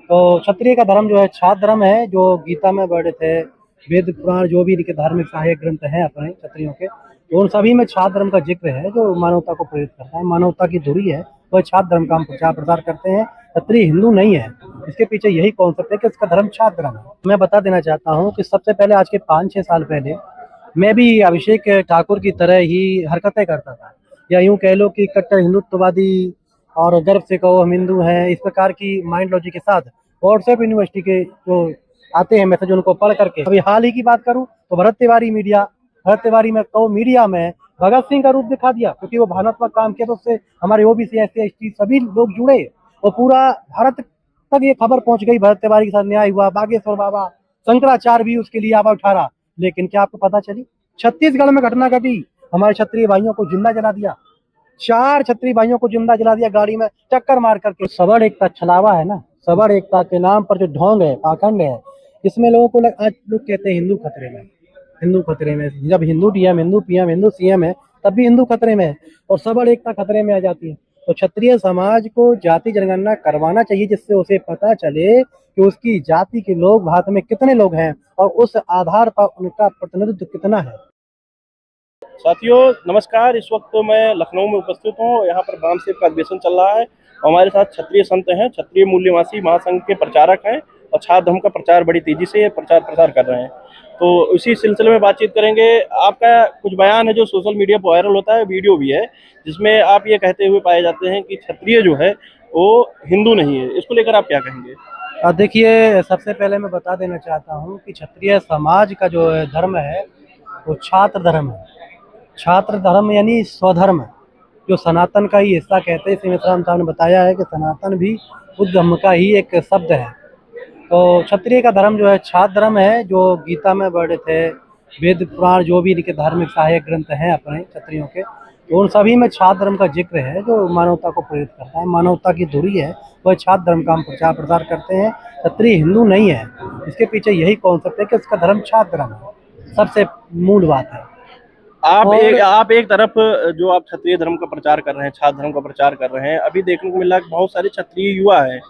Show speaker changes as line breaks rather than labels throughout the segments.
तो क्षत्रिय का धर्म जो है छात्र धर्म है, जो गीता में वर्णित है। वेद पुराण जो भी इनके धार्मिक सहायक ग्रंथ हैं अपने क्षत्रियों के, तो उन सभी में छात्र धर्म का जिक्र है, जो मानवता को प्रेरित करता है। मानवता की धुरी है, वह छात्र धर्म का हम प्रचार प्रसार करते हैं। क्षत्रिय हिंदू नहीं है, इसके पीछे यही कॉन्सेप्ट है कि उसका धर्म छात्र धर्म है। मैं बता देना चाहता हूँ कि सबसे पहले आज के 5-6 साल पहले मैं भी अभिषेक ठाकुर की तरह ही हरकतें करता था, या यूं कह लो कि कट्टर हिंदुत्ववादी और गर्व से कहो हम हिंदू हैं, इस प्रकार की माइंडोलॉजी के साथ व्हाट्सएप यूनिवर्सिटी के जो आते हैं मैसेज, उनको पढ़ करके अभी हाल ही की बात करूं तो भरत तिवारी में कहो मीडिया में भगत सिंह का रूप दिखा दिया, क्योंकि वो भावनात्मक काम किया, तो उससे हमारे ओबीसी SC ST सभी लोग जुड़े और पूरा भारत तक ये खबर पहुंच गई, भरत तिवारी के साथ न्याय हुआ, बागेश्वर बाबा शंकराचार्य भी उसके लिए आवाज उठा रहा। लेकिन क्या आपको पता चली, छत्तीसगढ़ में घटना घटी, हमारे क्षत्रिय भाइयों को जिंदा जला दिया। 4 क्षत्रिय भाइयों को जिंदा जला दिया, गाड़ी में टक्कर मार करके। सबड़ एकता छलावा है ना, सबड़ एकता के नाम पर जो ढोंग है, पाखंड है, इसमें लोगों को आज लोग कहते हैं हिंदू खतरे में। हिंदू खतरे में, जब Hindu DM, Hindu PM, Hindu CM है, तब भी हिंदू खतरे में है और सबड़ एकता खतरे में आ जाती है। तो क्षत्रिय समाज को जाति जनगणना करवाना चाहिए, जिससे उसे पता चले कि उसकी जाति के लोग भारत में कितने लोग हैं और उस आधार पर उनका प्रतिनिधित्व कितना है।
साथियों नमस्कार। इस वक्त मैं लखनऊ में उपस्थित हूँ। यहाँ पर ब्राह्म सेवक का अधिवेशन चल रहा है। हमारे साथ क्षत्रिय संत हैं, क्षत्रिय मूल्यवासी महासंघ के प्रचारक हैं और छात्र धर्म का प्रचार बड़ी तेजी से प्रचार प्रसार कर रहे हैं। तो इसी सिलसिले में बातचीत करेंगे। आपका कुछ बयान है जो सोशल मीडिया पर वायरल होता है, वीडियो भी है, जिसमें आप ये कहते हुए पाए जाते हैं कि क्षत्रिय जो है वो हिंदू नहीं है। इसको लेकर आप क्या कहेंगे?
देखिए, सबसे पहले मैं बता देना चाहता हूँ कि क्षत्रिय समाज का जो धर्म है वो छात्र धर्म है। छात्र धर्म यानी स्वधर्म, जो सनातन का ही हिस्सा कहते हैं। श्री राम साहब ने बताया है कि सनातन भी बुद्ध धर्म का ही एक शब्द है। तो क्षत्रिय का धर्म जो है छात्र धर्म है, जो गीता में वर्णित है। वेद पुराण जो भी इनके धार्मिक सहायक ग्रंथ हैं अपने क्षत्रियों के, तो उन सभी में छात्र धर्म का जिक्र है, जो मानवता को प्रेरित करता है। मानवता की धुरी है, वह छात्र धर्म का हम प्रचार प्रसार करते हैं। क्षत्रिय हिंदू नहीं है, इसके पीछे यही कॉन्सेप्ट है कि उसका धर्म छात्र धर्म है। सबसे मूल बात है।
आप एक तरफ जो आप क्षत्रिय धर्म का प्रचार कर रहे हैं, छात्र धर्म का प्रचार कर रहे हैं, अभी देखने को मिल रहा है कि बहुत सारे क्षत्रिय युवा हैं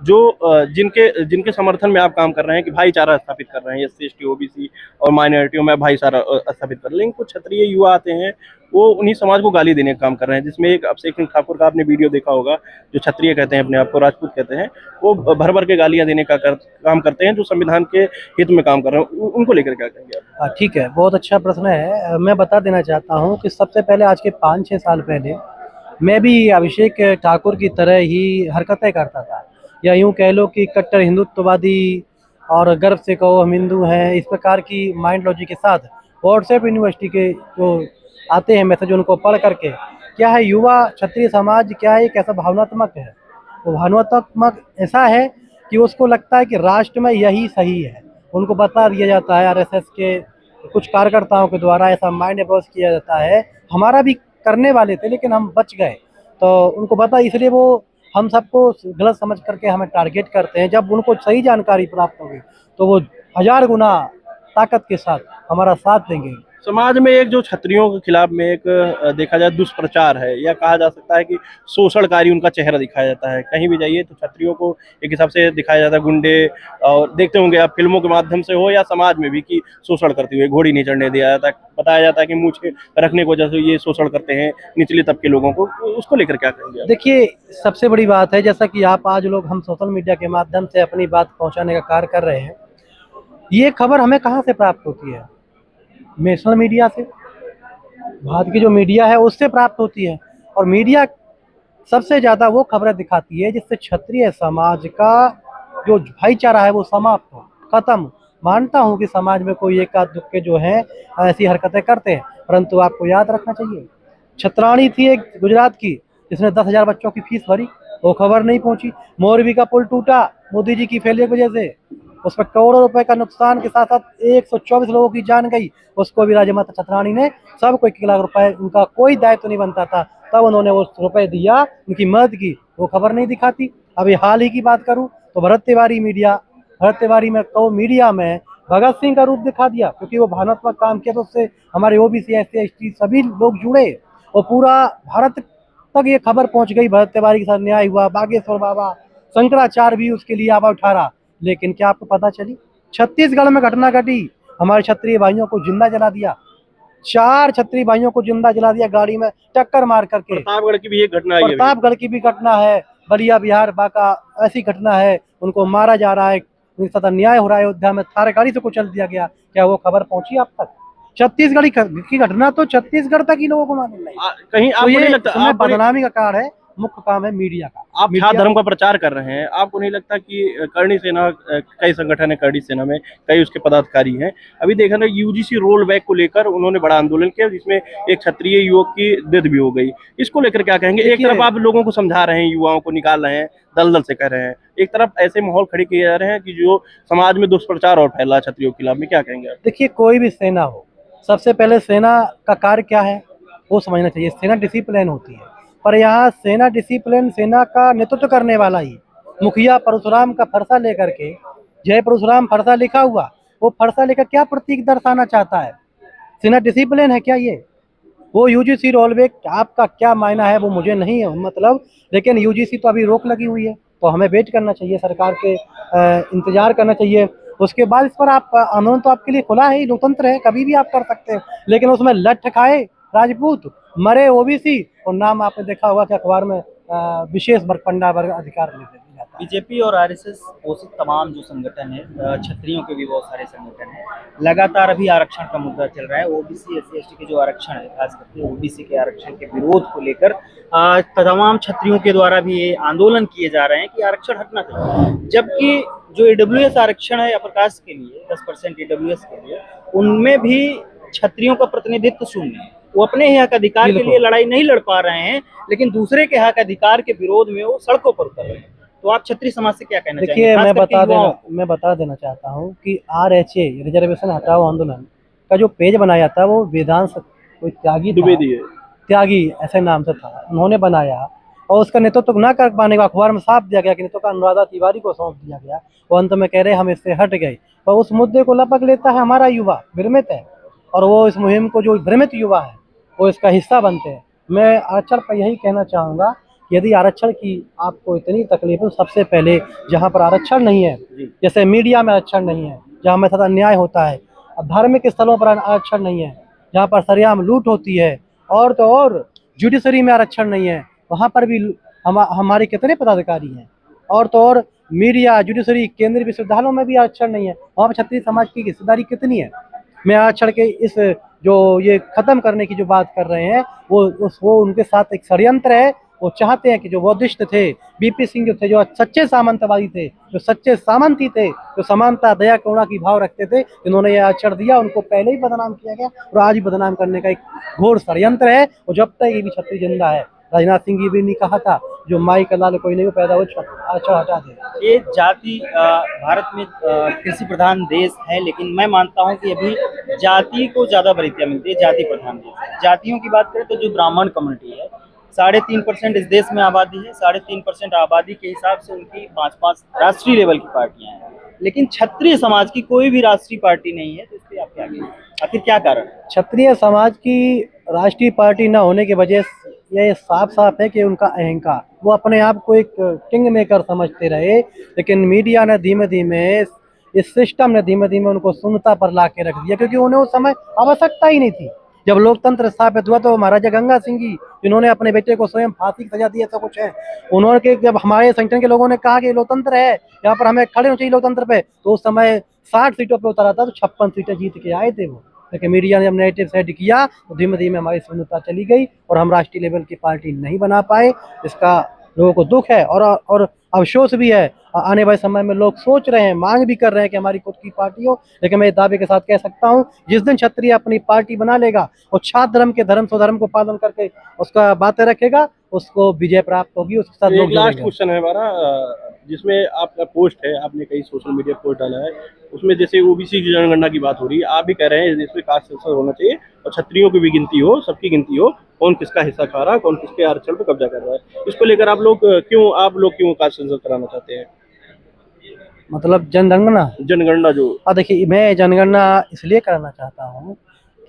जो जिनके जिनके समर्थन में आप काम कर रहे हैं कि भाईचारा स्थापित कर रहे हैं, SC ST OBC और माइनॉरिटियों में भाईचारा स्थापित कर रहे हैं। लेकिन कुछ क्षत्रिय युवा आते हैं, वो उन्हीं समाज को गाली देने का काम कर रहे हैं, जिसमें एक अभिषेक सिंह ठाकुर का आपने वीडियो देखा होगा, जो क्षत्रिय कहते हैं अपने आप को, राजपूत कहते हैं, वो भर भर के गालियां देने का काम करते हैं, जो संविधान के हित में काम कर रहे हैं। उनको लेकर क्या कहेंगे आप?
ठीक है, बहुत अच्छा प्रश्न है। मैं बता देना चाहता हूँ कि सबसे पहले आज के 5-6 साल पहले मैं भी अभिषेक ठाकुर की तरह ही हरकतें करता था, या यूं कह लो कि कट्टर हिंदुत्ववादी और गर्व से कहो हम हिंदू हैं, इस प्रकार की माइंडोलॉजी के साथ व्हाट्सएप यूनिवर्सिटी के जो आते हैं मैसेज, उनको पढ़ करके क्या है, युवा क्षत्रिय समाज क्या है, कैसा भावनात्मक है। वो भावनात्मक ऐसा है कि उसको लगता है कि राष्ट्र में यही सही है। उनको बता दिया जाता है, RSS के कुछ कार्यकर्ताओं के द्वारा ऐसा माइंड अप्रोच किया जाता है। हमारा भी करने वाले थे, लेकिन हम बच गए। तो उनको पता, इसलिए वो हम सबको गलत समझ करके हमें टारगेट करते हैं। जब उनको सही जानकारी प्राप्त होगी तो वो 1000 गुना ताकत के साथ हमारा साथ देंगे।
समाज में एक जो क्षत्रियों के खिलाफ में एक देखा जाए दुष्प्रचार है, या कहा जा सकता है कि शोषणकारी उनका चेहरा दिखाया जाता है। कहीं भी जाइए तो क्षत्रियों को एक हिसाब से दिखाया जाता है गुंडे, और देखते होंगे आप फिल्मों के माध्यम से हो या समाज में भी, कि शोषण करते हुए घोड़ी नहीं चढ़ने दिया जाता है, बताया जाता है कि मूछें रखने की वजह से ये शोषण करते हैं निचले तबके लोगों को। उसको लेकर क्या कहेंगे?
देखिए, सबसे बड़ी बात है, जैसा कि आप आज लोग हम सोशल मीडिया के माध्यम से अपनी बात पहुंचाने का कार्य कर रहे हैं, ये खबर हमें कहाँ से प्राप्त होती है? नेशनल मीडिया से, भारत की जो मीडिया है उससे प्राप्त होती है। और मीडिया सबसे ज़्यादा वो खबरें दिखाती है जिससे क्षत्रिय समाज का जो भाईचारा है वो समाप्त हो, खत्म। मानता हूँ कि समाज में कोई एक आध दुक्के जो हैं ऐसी हरकतें करते हैं, परंतु आपको याद रखना चाहिए, छत्राणी थी एक गुजरात की, जिसने 10,000 बच्चों की फीस भरी, वो खबर नहीं पहुंची। मोरबी का पुल टूटा मोदी जी की फेलियर की वजह से, उसमें करोड़ों रुपए का नुकसान के साथ साथ 124 लोगों की जान गई। उसको भी राजमाता छत्राणी ने सबको 1 लाख रुपए, उनका कोई दायित्व नहीं बनता था, तब उन्होंने वो रुपए दिया, उनकी मदद की। वो खबर नहीं दिखाती। अभी हाल ही की बात करूं तो भरत तिवारी में कहो मीडिया में भगत सिंह का रूप दिखा दिया, क्योंकि वो भावनात्मक काम किया, तो उससे हमारे OBC SC ST सभी लोग जुड़े और पूरा भारत तक ये खबर पहुंच गई, भरत तिवारी के साथ न्याय हुआ, बागेश्वर बाबा शंकराचार्य भी उसके लिए आवाज उठा रहा। लेकिन क्या आपको पता चली छत्तीसगढ़ में घटना घटी, हमारे क्षत्रिय भाइयों को जिंदा जला दिया, 4 क्षत्रिय भाइयों को जिंदा जला दिया गाड़ी में टक्कर मार करके।
प्रतापगढ़ की भी एक घटना आई है अभी।
प्रतापगढ़ की भी घटना है, बलिया बिहार बांका ऐसी घटना है, उनको मारा जा रहा है, उनके साथ अन्याय हो रहा है। अयोध्या में थार गाड़ी से कुचल दिया गया, क्या वो खबर पहुंची आप तक? छत्तीसगढ़ की घटना तो छत्तीसगढ़ तक ही लोगों को मालूम नहीं।
कहीं
तो
आपको
ये
नहीं लगता आपको नहीं-
बदनामी का कार्य है, मुख्य काम है मीडिया का।
आप छात्र धर्म का प्रचार कर रहे हैं, आपको नहीं लगता कि करणी सेना, कई संगठन है करणी सेना में, कई उसके पदाधिकारी हैं, अभी देखा ना यूजीसी रोल बैक को लेकर उन्होंने बड़ा आंदोलन किया जिसमें एक क्षत्रिय युवक की डेथ भी हो गई। इसको लेकर क्या कहेंगे? एक तरफ आप लोगों को समझा रहे हैं, युवाओं को निकाल रहे हैं, दलदल से कर रहे हैं, एक तरफ ऐसे माहौल खड़े किए जा रहे हैं कि जो समाज में दुष्प्रचार और फैला क्षत्रियों के खिलाफ में, क्या कहेंगे आप?
देखिए, कोई भी सेना हो, सबसे पहले सेना का कार्य क्या है वो समझना चाहिए। सेना डिसिप्लिन होती है, पर यहाँ सेना डिसिप्लिन, सेना का नेतृत्व करने वाला ही मुखिया परशुराम का फरसा लेकर के, जय परशुराम फरसा लिखा हुआ, वो फरसा लेकर क्या प्रतीक दर्शाना चाहता है? सेना डिसिप्लिन है क्या ये? वो यूजीसी रोलवे आपका क्या मायना है वो मुझे नहीं है मतलब, लेकिन यूजीसी तो अभी रोक लगी हुई है, तो हमें वेट करना चाहिए, सरकार के इंतजार करना चाहिए। उसके बाद इस पर आप आंदोलन तो आपके लिए खुला है, लोकतंत्र है, कभी भी आप कर सकते हैं, लेकिन उसमें लठ खाए राजपूत, मरे ओबीसी, और नाम आपने देखा होगा कि अखबार में विशेष वर्ग पंडा वर्ग अधिकार लेते जाता है।
बीजेपी और आरएसएस पोषित तमाम जो संगठन है, क्षत्रियों के भी बहुत सारे संगठन हैं, लगातार अभी आरक्षण का मुद्दा चल रहा है। ओबीसी एससी एसटी के जो आरक्षण है, खास करके ओबीसी के आरक्षण के विरोध को लेकर तमाम क्षत्रियों के द्वारा भी ये आंदोलन किए जा रहे हैं कि आरक्षण हटना चाहिए। जबकि जो ईडब्ल्यूएस आरक्षण है अपर कास्ट के लिए 10% ईडब्ल्यूएस के लिए, उनमें भी क्षत्रियों का प्रतिनिधित्व शून्य है। वो अपने ही हक अधिकार के लिए लड़ाई नहीं लड़ पा रहे हैं, लेकिन दूसरे के हक अधिकार के विरोध में वो सड़कों पर उतर रहे हैं। तो आप क्षत्रिय समाज से क्या कहना चाहेंगे?
देखिए, मैं बता देना चाहता हूँ कि RHA रिजर्वेशन हटाओ आंदोलन का जो पेज बनाया था वो वेदांत कोई त्यागी ऐसे नाम से था, उन्होंने बनाया, और उसका नेतृत्व न कर पाने का अखबार में साफ दिया गया कि नेतृत्व का अनुराधा तिवारी को सौंप दिया गया। वो अंत में कह रहे हम इससे हट गए, पर उस मुद्दे को लपक लेता है हमारा युवा, भ्रमित है, और वो इस मुहिम को, जो भ्रमित युवा है वो इसका हिस्सा बनते हैं। मैं आरक्षण पर यही कहना चाहूँगा कि यदि आरक्षण की आपको इतनी तकलीफ है, सबसे पहले जहाँ पर आरक्षण नहीं है, जैसे मीडिया में आरक्षण नहीं है, जहाँ हमारे साथ अन्याय होता है, धार्मिक स्थलों पर आरक्षण नहीं है, जहाँ पर सरेआम लूट होती है, और तो और जुडिशरी में आरक्षण नहीं है, वहाँ पर भी हमारे कितने पदाधिकारी हैं, और तो और मीडिया, जुडिशरी, केंद्रीय विश्वविद्यालयों में भी आरक्षण नहीं है, वहाँ पर क्षत्रिय समाज की हिस्सेदारी कितनी है? मैं आरक्षण के इस जो ये खत्म करने की जो बात कर रहे हैं वो उनके साथ एक षड्यंत्र है। वो चाहते हैं कि जो बौद्धिस्ट थे, बीपी सिंह जो थे, जो सच्चे सामंतवादी थे, जो सच्चे सामंती थे, जो समानता दया करुणा की भाव रखते थे, जिन्होंने ये आरक्षण दिया, उनको पहले ही बदनाम किया गया और आज भी बदनाम करने का एक घोर षड्यंत्र है। और जब तक ये भी क्षत्रिय जिंदा है, राजनाथ सिंह जी भी नहीं कहा था जो माई का लाल कोई नहीं पैदा हो आरक्षण हटा दे।
ये जाति भारत में कृषि प्रधान देश है, लेकिन मैं मानता हूं कि अभी जाति को ज्यादा वरीयता मिलती है, जाति प्रधान देश है। जातियों की बात करें तो जो ब्राह्मण कम्युनिटी है, 3.5% इस देश में आबादी है, 3.5% आबादी के हिसाब से उनकी 5 राष्ट्रीय लेवल की पार्टियां हैं, लेकिन क्षत्रिय समाज की कोई भी राष्ट्रीय पार्टी नहीं है। तो इसलिए आप क्या कहेंगे, आखिर क्या कारण है?
क्षत्रिय समाज की राष्ट्रीय पार्टी न होने की वजह ये साफ साफ है कि उनका अहंकार, वो अपने आप को एक किंग मेकर समझते रहे, लेकिन मीडिया ने धीमे धीमे, इस सिस्टम ने धीमे धीमे उनको शून्यता पर ला के रख दिया, क्योंकि उन्हें उस समय आवश्यकता ही नहीं थी। जब लोकतंत्र स्थापित हुआ तो महाराजा गंगा सिंह जी, जिन्होंने अपने बेटे को स्वयं फांसी की सजा दी, ऐसा कुछ है, उन्होंने, जब हमारे संगठन के लोगों ने कहा कि लोकतंत्र है, यहाँ पर हमें खड़े होना चाहिए लोकतंत्र पे, तो उस समय 60 सीटों पे उतरा था, तो 56 सीटें जीत के आए थे वो। लेकिन मीडिया ने जब नेगेटिव सेट किया तो धीमे धीमे हमारी शून्यता चली गई और हम राष्ट्रीय लेवल की पार्टी नहीं बना पाए। इसका लोगों को दुख है और अफसोस भी है। आने वाले समय में लोग सोच रहे हैं, मांग भी कर रहे हैं कि हमारी खुद की पार्टी हो, लेकिन मैं इस दावे के साथ कह सकता हूं, जिस दिन क्षत्रिय अपनी पार्टी बना लेगा और छात्र धर्म के स्वधर्म को पालन करके उसका बातें रखेगा, उसको विजय प्राप्त होगी, उसके साथ लोग
लास्ट क्वेश्चन है हमारा, जिसमें आपका पोस्ट है, आपने कई सोशल मीडिया पोस्ट डाला है, उसमें जैसे ओबीसी की जनगणना की बात हो रही है, आप भी कह रहे हैं इसमें कास्ट सेंसस होना चाहिए और क्षत्रियों की भी गिनती हो, सबकी गिनती हो, कौन किसका हिस्सा खा रहा है, कौन किसके आरक्षण पर कब्जा कर रहा है। इसको लेकर आप लोग क्यों कास्ट सेंसस कराना चाहते हैं?
मतलब जनगणना
जो
देखिए, मैं जनगणना इसलिए कराना चाहता हूँ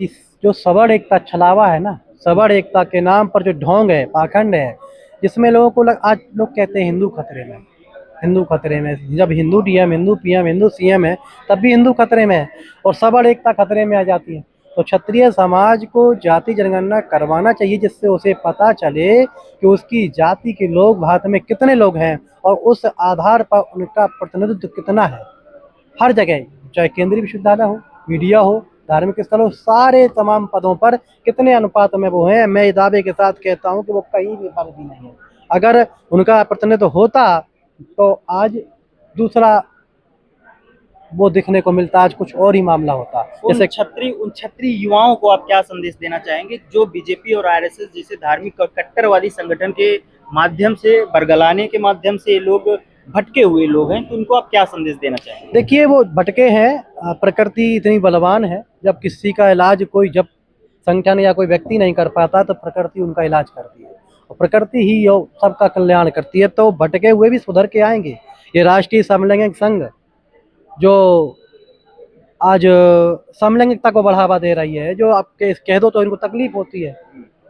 कि जो सबड़ एकता छलावा है ना, सबड़ एकता के नाम पर जो ढोंग है, पाखंड है, जिसमें लोगों को आज लोग कहते हैं हिंदू खतरे में, हिंदू खतरे में है। जब Hindu DM, Hindu PM, Hindu CM है, तब भी हिंदू खतरे में है और सबड़ एकता खतरे में आ जाती है। तो क्षत्रिय समाज को जाति जनगणना करवाना चाहिए, जिससे उसे पता चले कि उसकी जाति के लोग भारत में कितने लोग हैं और उस आधार पर उनका प्रतिनिधित्व कितना है। हर जगह, चाहे केंद्रीय विश्वविद्यालय हो, मीडिया हो, धार्मिक स्थल हो, सारे तमाम पदों पर कितने अनुपात में वो हैं। मैं दावे के साथ कहता हूं कि वो कहीं भी फर्क भी नहीं है। अगर उनका प्रतिनिधित्व होता तो आज दूसरा वो दिखने को मिलता, आज कुछ और ही मामला होता।
उन क्षत्रिय युवाओं को आप क्या संदेश देना चाहेंगे जो बीजेपी और आरएसएस जैसे धार्मिक और कट्टरवादी संगठन के माध्यम से, बरगलाने के माध्यम से ये लोग भटके हुए लोग हैं, तो उनको आप क्या संदेश देना चाहेंगे?
देखिए, वो भटके हैं, प्रकृति इतनी बलवान है, जब किसी का इलाज कोई जब संगठन या कोई व्यक्ति नहीं कर पाता तो प्रकृति उनका इलाज करती है और प्रकृति ही सबका कल्याण करती है। तो भटके हुए भी सुधर के आएंगे। ये राष्ट्रीय समलैंगिक संघ जो आज समलैंगिकता को बढ़ावा दे रही है, जो आप कह दो तो इनको तकलीफ होती है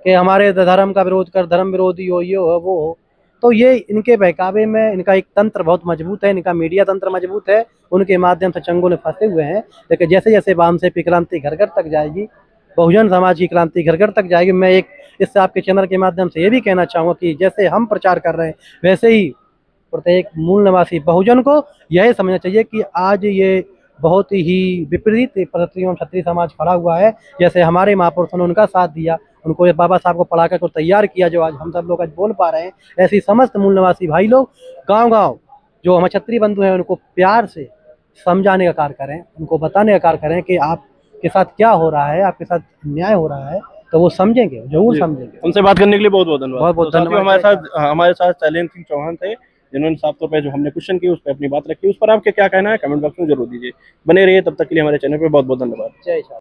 कि हमारे धर्म का विरोध कर, धर्म विरोधी हो, ये हो वो हो, तो ये इनके बहकावे में इनका एक तंत्र बहुत मजबूत है, इनका मीडिया तंत्र मजबूत है, उनके माध्यम से चंगों में फंसे हुए हैं। लेकिन जैसे जैसे वामसेपी क्रांति घर घर तक जाएगी, बहुजन समाज की क्रांति घर घर तक जाएगी। मैं एक इससे आपके चैनल के माध्यम से ये भी कहना चाहूँगा कि जैसे हम प्रचार कर रहे हैं, वैसे ही प्रत्येक मूल निवासी बहुजन को यह समझना चाहिए कि आज ये बहुत ही विपरीत परिस्थितियों में क्षत्रिय समाज खड़ा हुआ है। जैसे हमारे महापुरुषों ने उनका साथ दिया, उनको बाबा साहब को पढ़ाकर को तैयार किया, जो आज हम सब लोग आज बोल पा रहे हैं, ऐसे ही समस्त मूल निवासी भाई लोग गांव-गांव जो हमारे क्षत्रिय बंधु हैं उनको प्यार से समझाने का कार्य करें, उनको बताने का कार्य करें कि आपके साथ क्या हो रहा है, आपके साथ अन्याय हो रहा है, तो वो समझेंगे, जरूर समझेंगे।
उनसे बात करने के लिए बहुत बहुत धन्यवाद।
बहुत बहुत
तो साथियों,
धन्यवाद।
हमारे साथ शैलेंद्र सिंह चौहान थे, जिन्होंने साफ तौर पे जो हमने क्वेश्चन किए उस पर अपनी बात रखी। उस पर आपके क्या कहना है कमेंट बॉक्स में जरूर दीजिए। बने रहिए, तब तक के लिए हमारे चैनल पे बहुत बहुत धन्यवाद।
जय श्री राम।